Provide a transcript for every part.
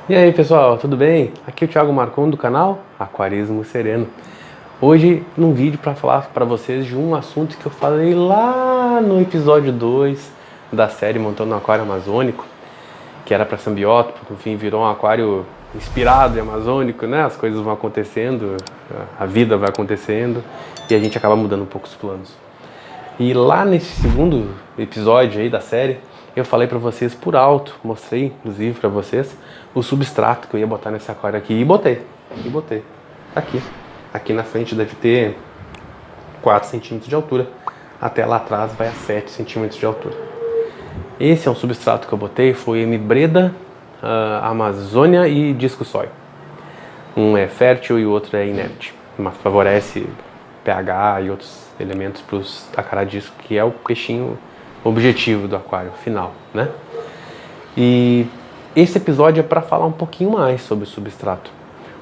E aí pessoal, tudo bem? Aqui é o Thiago Marcon do canal Aquarismo Sereno. Hoje num vídeo para falar para vocês de um assunto que eu falei lá no episódio 2 da série Montando um Aquário Amazônico, que era para Sambiótipo, no fim virou um aquário inspirado e amazônico, né? As coisas vão acontecendo, a vida vai acontecendo e a gente acaba mudando um pouco os planos. E lá nesse segundo episódio aí da série, eu falei pra vocês por alto, mostrei inclusive pra vocês o substrato que eu ia botar nesse aquário aqui e botei. Tá aqui. Aqui na frente deve ter 4 centímetros de altura, até lá atrás vai a 7 centímetros de altura. Esse é um substrato que eu botei, foi M-Breda, Amazônia e Disco Soy. Um é fértil e o outro é inerte, mas favorece pH e outros elementos para os acaradiscos, que é o peixinho objetivo do aquário final, né? E esse episódio é para falar um pouquinho mais sobre o substrato,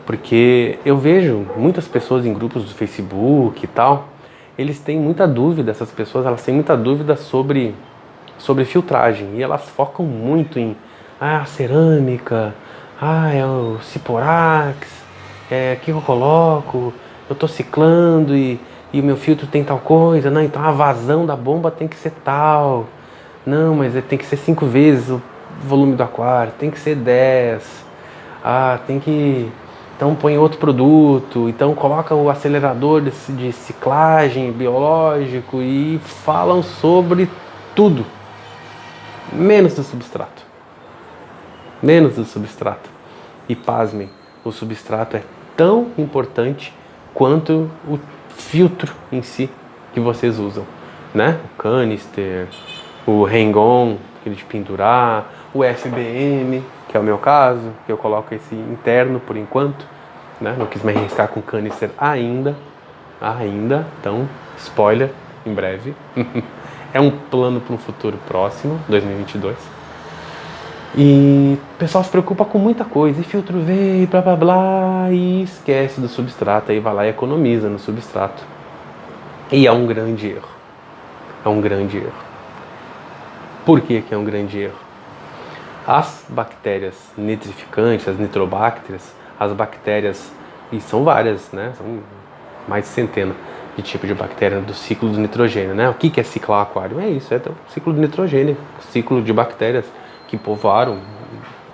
porque eu vejo muitas pessoas em grupos do Facebook e tal, eles têm muita dúvida, essas pessoas elas têm muita dúvida sobre filtragem e elas focam muito em cerâmica, é o Ciporax, o que eu coloco, eu tô ciclando e o meu filtro tem tal coisa, não, então a vazão da bomba tem que ser tal, não, mas tem que ser 5 vezes o volume do aquário, tem que ser 10, tem que, então põe outro produto, então coloca o acelerador de ciclagem biológico e falam sobre tudo, menos do substrato. E pasmem, o substrato é tão importante quanto o filtro em si que vocês usam, né? O canister, o hang-on, aquele de pendurar, o FBM, que é o meu caso, que eu coloco esse interno por enquanto, né? Não quis me arriscar com canister ainda, então, spoiler, em breve. É um plano para um futuro próximo, 2022. E o pessoal se preocupa com muita coisa, e filtro veio, blá blá blá, e esquece do substrato, aí vai lá e economiza no substrato. E é um grande erro. Por que é um grande erro? As bactérias nitrificantes, as nitrobactérias, as bactérias, e são várias, né? São mais de centena de tipos de bactéria do ciclo do nitrogênio, né? O que é ciclar aquário? É isso, é o ciclo do nitrogênio, ciclo de bactérias que povoaram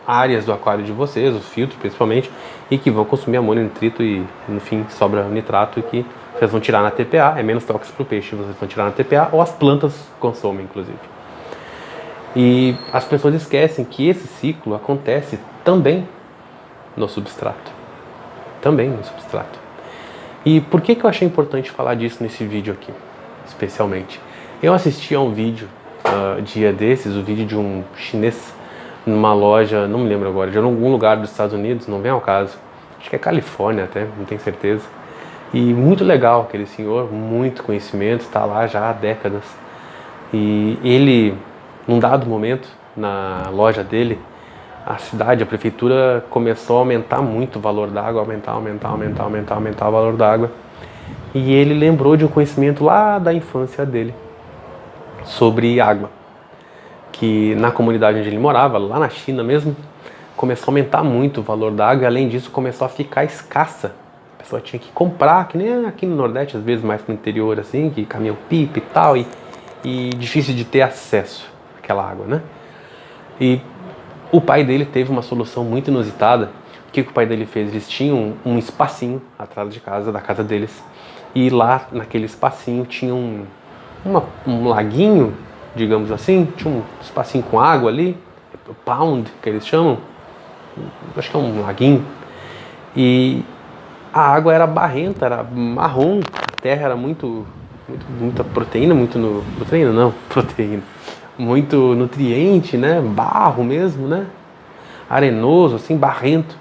áreas do aquário de vocês, os filtros principalmente, e que vão consumir amônio, nitrito e no fim sobra nitrato e que vocês vão tirar na TPA, é menos tóxico para o peixe, vocês vão tirar na TPA ou as plantas consomem inclusive. E as pessoas esquecem que esse ciclo acontece também no substrato. E por que eu achei importante falar disso nesse vídeo aqui, especialmente? Eu assisti a um vídeo dia desses, o vídeo de um chinês numa loja, não me lembro agora, de algum lugar dos Estados Unidos, não vem ao caso, acho que é Califórnia até, não tenho certeza. E muito legal aquele senhor, muito conhecimento, está lá já há décadas. E ele, num dado momento, na loja dele, a prefeitura começou a aumentar muito o valor da água, aumentar o valor da água. E ele lembrou de um conhecimento lá da infância dele, sobre água, que na comunidade onde ele morava, lá na China mesmo, começou a aumentar muito o valor da água e além disso começou a ficar escassa. A pessoa tinha que comprar, que nem aqui no Nordeste, às vezes mais no interior assim, que caminhão-pipa e tal, e difícil de ter acesso àquela água, né? E o pai dele teve uma solução muito inusitada. O que o pai dele fez? Eles tinham um espacinho atrás de casa, da casa deles, e lá naquele espacinho tinha um laguinho, digamos assim, tinha um espacinho com água ali, pound, que eles chamam, acho que é um laguinho, e a água era barrenta, era marrom, a terra era muita proteína, muito nutriente, né, barro mesmo, né, arenoso, assim, barrento,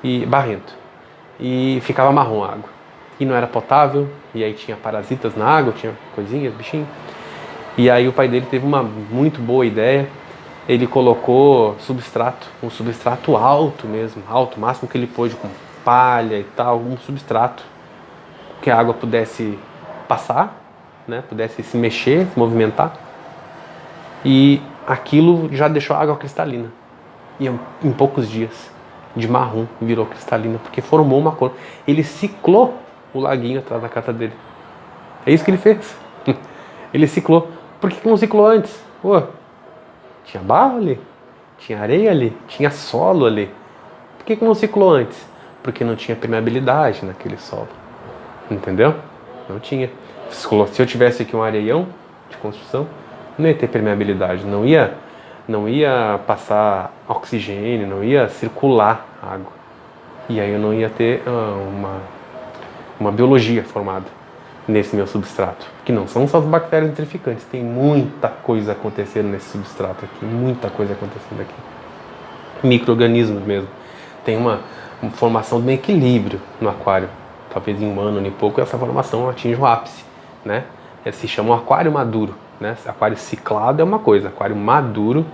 e ficava marrom a água. E não era potável, e aí tinha parasitas na água, tinha coisinhas, bichinhos. E aí o pai dele teve uma muito boa ideia, ele colocou um substrato alto mesmo, alto, o máximo que ele pôde, com palha e tal, um substrato que a água pudesse passar, né, pudesse se mexer, se movimentar, e aquilo já deixou a água cristalina, e em poucos dias. de marrom, virou cristalina, porque formou uma cor. Ele ciclou o laguinho atrás da casa dele. É isso que ele fez. Ele ciclou. Por que não ciclou antes? Pô, tinha barro ali, tinha areia ali, tinha solo ali. Por que não ciclou antes? Porque não tinha permeabilidade naquele solo. Entendeu? Não tinha. Se eu tivesse aqui um areião de construção, não ia ter permeabilidade, não ia passar oxigênio, não ia circular água. E aí eu não ia ter uma biologia formada nesse meu substrato. Que não são só as bactérias nitrificantes, tem muita coisa acontecendo nesse substrato aqui, muita coisa acontecendo aqui. Micro-organismos mesmo. Tem uma formação de um equilíbrio no aquário. Talvez em um ano e pouco essa formação atinja o ápice, né? Se chama um aquário maduro, né? Aquário ciclado é uma coisa, aquário maduro,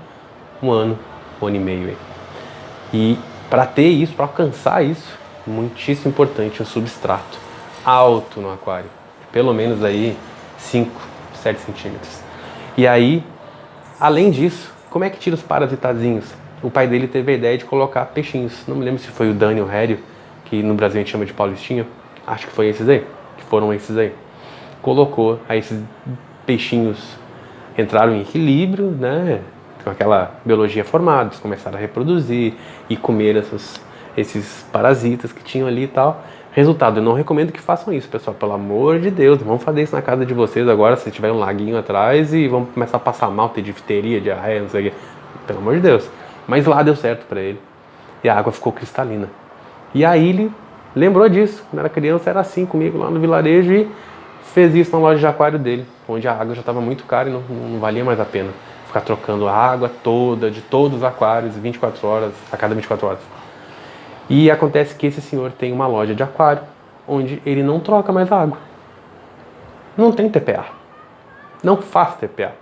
um ano e meio aí. E para ter isso, para alcançar isso, muitíssimo importante um substrato alto no aquário, pelo menos aí 5, 7 centímetros. E aí, além disso, como é que tira os parasitazinhos? O pai dele teve a ideia de colocar peixinhos. Não me lembro se foi o Dani ou o Hério, que no Brasil a gente chama de Paulistinha. Acho que foi esses aí, que foram esses aí. Colocou, aí esses peixinhos entraram em equilíbrio, né? Com aquela biologia formada, eles começaram a reproduzir e comer esses parasitas que tinham ali e tal. Resultado, eu não recomendo que façam isso, pessoal, pelo amor de Deus, não vão fazer isso na casa de vocês agora, se tiver um laguinho atrás e vão começar a passar mal, ter difteria, diarreia, não sei o que, pelo amor de Deus. Mas lá deu certo para ele e a água ficou cristalina. E aí ele lembrou disso, quando era criança era assim comigo lá no vilarejo e fez isso na loja de aquário dele, onde a água já estava muito cara e não valia mais a pena ficar trocando a água toda de todos os aquários 24 horas, a cada 24 horas. E acontece que esse senhor tem uma loja de aquário onde ele não troca mais a água. Não tem TPA. Não faz TPA.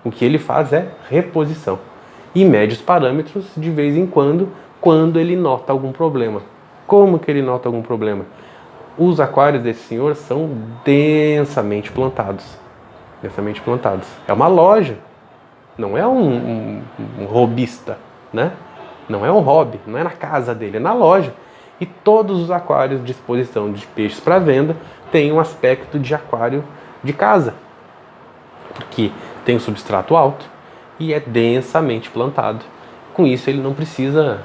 O que ele faz é reposição. E mede os parâmetros de vez em quando ele nota algum problema. Como que ele nota algum problema? Os aquários desse senhor são densamente plantados. Densamente plantados. É uma loja. Não é um hobbyista, né? Não é um hobby, não é na casa dele, é na loja. E todos os aquários de exposição de peixes para venda têm um aspecto de aquário de casa. Porque tem um substrato alto e é densamente plantado. Com isso ele não precisa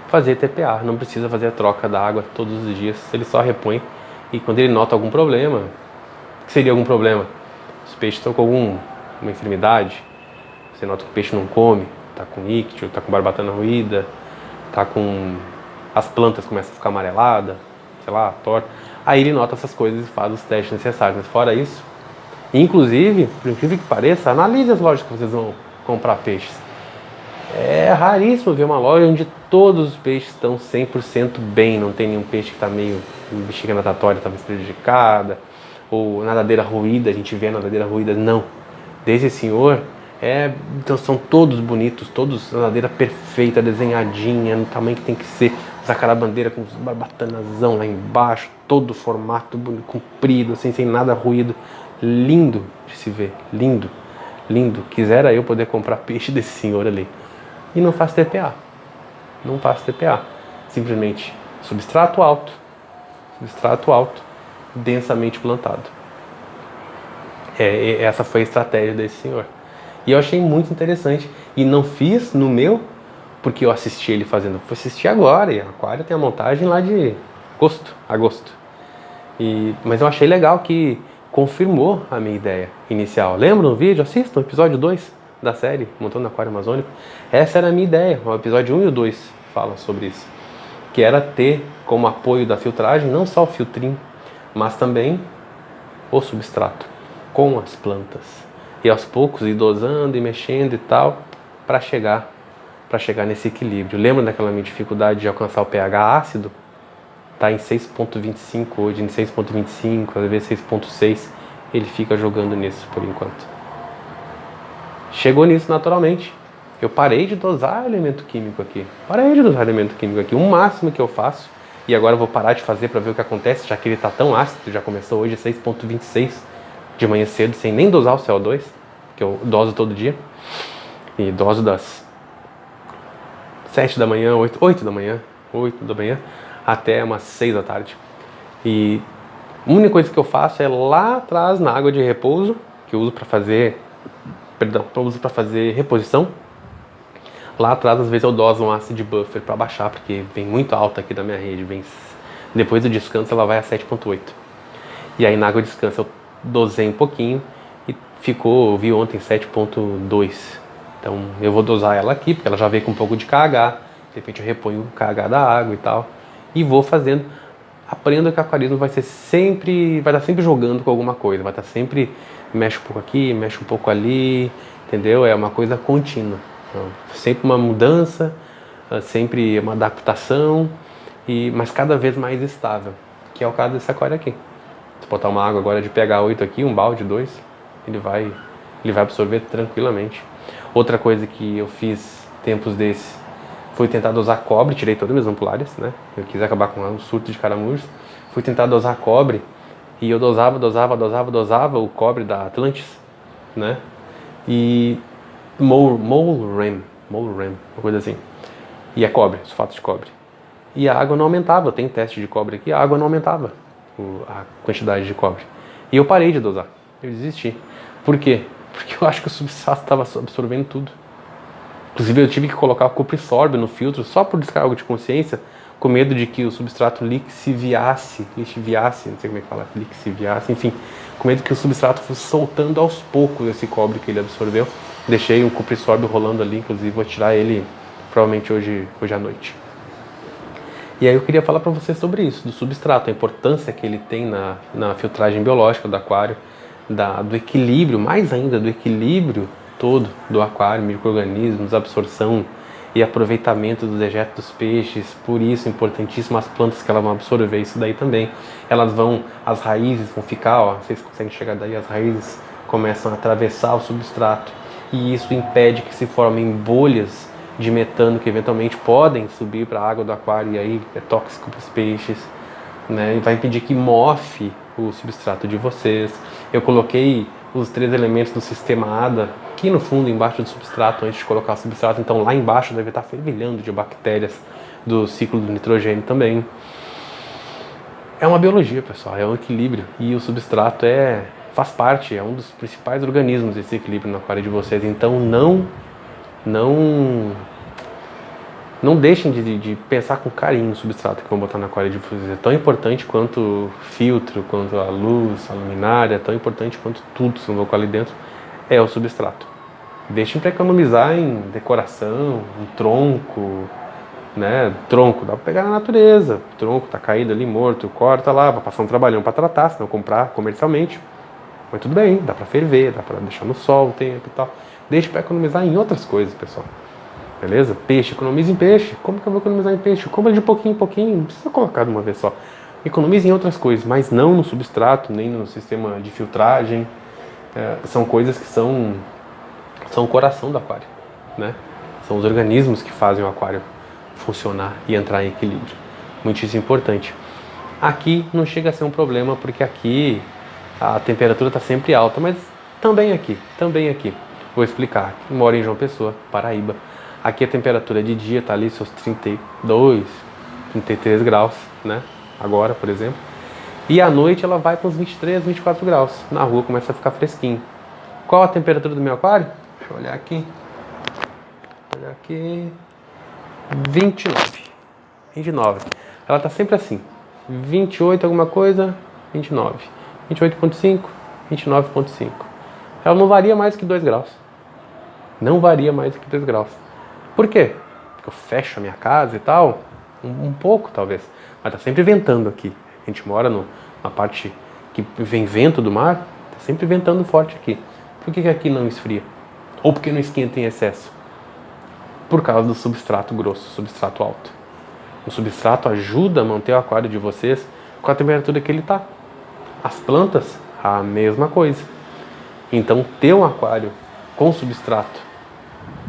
fazer TPA, não precisa fazer a troca da água todos os dias. Ele só repõe e quando ele nota algum problema, o que seria algum problema? Os peixes estão com alguma enfermidade, você nota que o peixe não come, tá com íctio, tá com barbatana ruída, tá com... as plantas começam a ficar amareladas, sei lá, torta. Aí ele nota essas coisas e faz os testes necessários. Mas fora isso, inclusive, por incrível que pareça, analise as lojas que vocês vão comprar peixes. É raríssimo ver uma loja onde todos os peixes estão 100% bem, não tem nenhum peixe que está meio bexiga natatória, talvez prejudicada, ou nadadeira ruída, a gente vê a nadadeira ruída, não. Desse senhor, então são todos bonitos, todos nadadeira perfeita, desenhadinha, no tamanho que tem que ser, zacarabandeira com os barbatanazão lá embaixo, todo formato comprido, assim, sem nada ruído, lindo de se ver, lindo, lindo. Quisera eu poder comprar peixe desse senhor ali. E não faz TPA, não faz TPA, simplesmente substrato alto, densamente plantado. Essa foi a estratégia desse senhor. E eu achei muito interessante. E não fiz no meu, porque eu assisti ele fazendo. Fui assistir agora, e a Aquário tem a montagem lá de agosto. Mas eu achei legal que confirmou a minha ideia inicial. Lembra no vídeo? Assistam o episódio 2 da série, Montando Aquário Amazônico. Essa era a minha ideia. O episódio 1 e o 2 falam sobre isso. Que era ter como apoio da filtragem, não só o filtrinho, mas também o substrato com as plantas. E aos poucos ir dosando e mexendo e tal, para chegar nesse equilíbrio. Lembra daquela minha dificuldade de alcançar o pH ácido? Está em 6,25 hoje, em 6,25, às vezes 6,6. Ele fica jogando nisso por enquanto. Chegou nisso naturalmente. Eu parei de dosar elemento químico aqui. O máximo que eu faço, e agora eu vou parar de fazer para ver o que acontece, já que ele está tão ácido, já começou hoje 6,26 de manhã cedo, sem nem dosar o CO2, que eu doso todo dia. E doso das 7 da manhã, 8 da manhã, 8 da manhã, até umas 6 da tarde. E a única coisa que eu faço é lá atrás, na água de repouso, que eu uso para fazer, reposição. Lá atrás, às vezes eu doso um acid buffer para baixar, porque vem muito alta aqui da minha rede. Depois do descanso ela vai a 7.8. E aí na água de descanso eu dosei um pouquinho e eu vi ontem 7.2. Então eu vou dosar ela aqui, porque ela já veio com um pouco de KH. De repente eu reponho o KH da água e tal. E vou fazendo. Aprenda que o aquarismo vai estar sempre jogando com alguma coisa. Vai estar sempre, mexe um pouco aqui, mexe um pouco ali, entendeu? É uma coisa contínua. Então, sempre uma mudança, sempre uma adaptação, mas cada vez mais estável. Que é o caso desse aquário aqui. Se botar uma água agora de pH 8 aqui, um balde, 2, ele vai absorver tranquilamente. Outra coisa que eu fiz tempos desses foi tentar dosar cobre, tirei todas as minhas ampulares, né? Eu quis acabar com um surto de caramujos. Fui tentar dosar cobre e eu dosava o cobre da Atlantis, né? E Molrem, uma coisa assim. E é cobre, sulfato de cobre. E a água não aumentava, tem teste de cobre aqui, a água não aumentava a quantidade de cobre. E eu parei de dosar, eu desisti. Por quê? Porque eu acho que o substrato estava absorvendo tudo. Inclusive eu tive que colocar o Cuprisorb no filtro só por descargo de consciência, com medo de que o substrato lixiviasse, não sei como é que fala, lixiviasse, enfim, com medo que o substrato fosse soltando aos poucos esse cobre que ele absorveu. Deixei um Cuprisorb rolando ali, inclusive vou tirar ele provavelmente hoje à noite. E aí eu queria falar para vocês sobre isso, do substrato, a importância que ele tem na filtragem biológica do aquário, do equilíbrio, mais ainda do equilíbrio todo do aquário, micro-organismos, absorção e aproveitamento dos dejetos dos peixes. Por isso, importantíssimo as plantas que elas vão absorver isso daí também. As raízes vão ficar, ó, vocês conseguem chegar daí, as raízes começam a atravessar o substrato e isso impede que se formem bolhas de metano que eventualmente podem subir para a água do aquário e aí é tóxico para os peixes, né? E vai impedir que mofe o substrato de vocês. Eu coloquei os 3 elementos do sistema ADA aqui no fundo, embaixo do substrato, antes de colocar o substrato, então lá embaixo deve estar fervilhando de bactérias do ciclo do nitrogênio também. É uma biologia, pessoal, é um equilíbrio e o substrato faz parte, é um dos principais organismos desse equilíbrio no aquário de vocês, então não deixem de pensar com carinho no substrato que vão botar na aquário de vocês. É tão importante quanto o filtro, quanto a luz, a luminária, é tão importante quanto tudo que vocês vão colocar ali dentro, é o substrato. Deixem para economizar em decoração, em tronco, né? Tronco dá para pegar na natureza, o tronco tá caído ali, morto, corta lá, vai passar um trabalhão para tratar, se não comprar comercialmente. Mas tudo bem, dá para ferver, dá para deixar no sol um tempo e tal. Deixe para economizar em outras coisas, pessoal. Beleza? Peixe, economize em peixe. Como que eu vou economizar em peixe? Compra de pouquinho em pouquinho, não precisa colocar de uma vez só. Economize em outras coisas, mas não no substrato, nem no sistema de filtragem. São coisas que são o coração do aquário, né? São os organismos que fazem o aquário funcionar e entrar em equilíbrio. Muitíssimo importante. Aqui não chega a ser um problema, porque aqui a temperatura está sempre alta, mas também aqui. Vou explicar. Eu moro em João Pessoa, Paraíba. Aqui a temperatura de dia está ali seus 32, 33 graus, né? Agora, por exemplo. E à noite ela vai para uns 23, 24 graus. Na rua começa a ficar fresquinho. Qual a temperatura do meu aquário? Deixa eu olhar aqui. 29. Ela está sempre assim. 28 alguma coisa, 29. 28.5, 29.5. Ela não varia mais que 2 graus. Não varia mais do que 2 graus. Por quê? Porque eu fecho a minha casa e tal? Um pouco, talvez. Mas tá sempre ventando aqui. A gente mora na parte que vem vento do mar, tá sempre ventando forte aqui. Por que aqui não esfria? Ou porque não esquenta em excesso? Por causa do substrato grosso, substrato alto. O substrato ajuda a manter o aquário de vocês com a temperatura que ele tá. As plantas, a mesma coisa. Então, ter um aquário com substrato,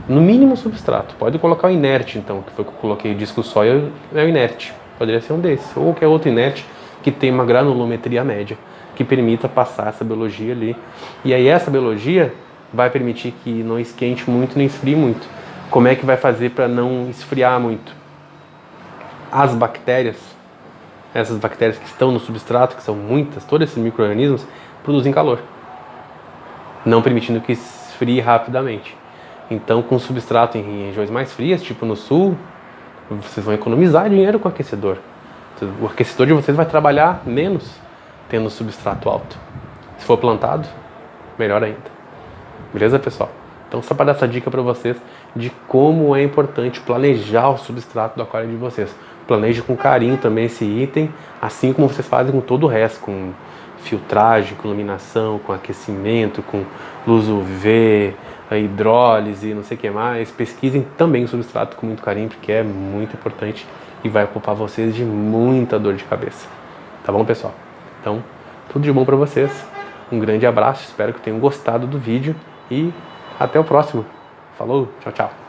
no mínimo substrato, pode colocar o inerte, então, que foi que eu coloquei, o disco sóia é o inerte, poderia ser um desses, ou qualquer outro inerte que tem uma granulometria média, que permita passar essa biologia ali. E aí essa biologia vai permitir que não esquente muito nem esfrie muito. como é que vai fazer para não esfriar muito? As bactérias, essas bactérias que estão no substrato, que são muitas, todos esses micro-organismos, produzem calor, não permitindo que esfrie rapidamente. Então, com substrato em regiões mais frias, tipo no sul, vocês vão economizar dinheiro com o aquecedor. O aquecedor de vocês vai trabalhar menos tendo substrato alto. Se for plantado, melhor ainda. Beleza, pessoal? Então, só para dar essa dica para vocês de como é importante planejar o substrato do aquário de vocês. Planeje com carinho também esse item, assim como vocês fazem com todo o resto, com filtragem, com iluminação, com aquecimento, com luz UV, a hidrólise, não sei o que mais. Pesquisem também o substrato com muito carinho, porque é muito importante e vai poupar vocês de muita dor de cabeça. Tá bom, pessoal? Então, tudo de bom para vocês. Um grande abraço, espero que tenham gostado do vídeo e até o próximo. Falou, tchau, tchau.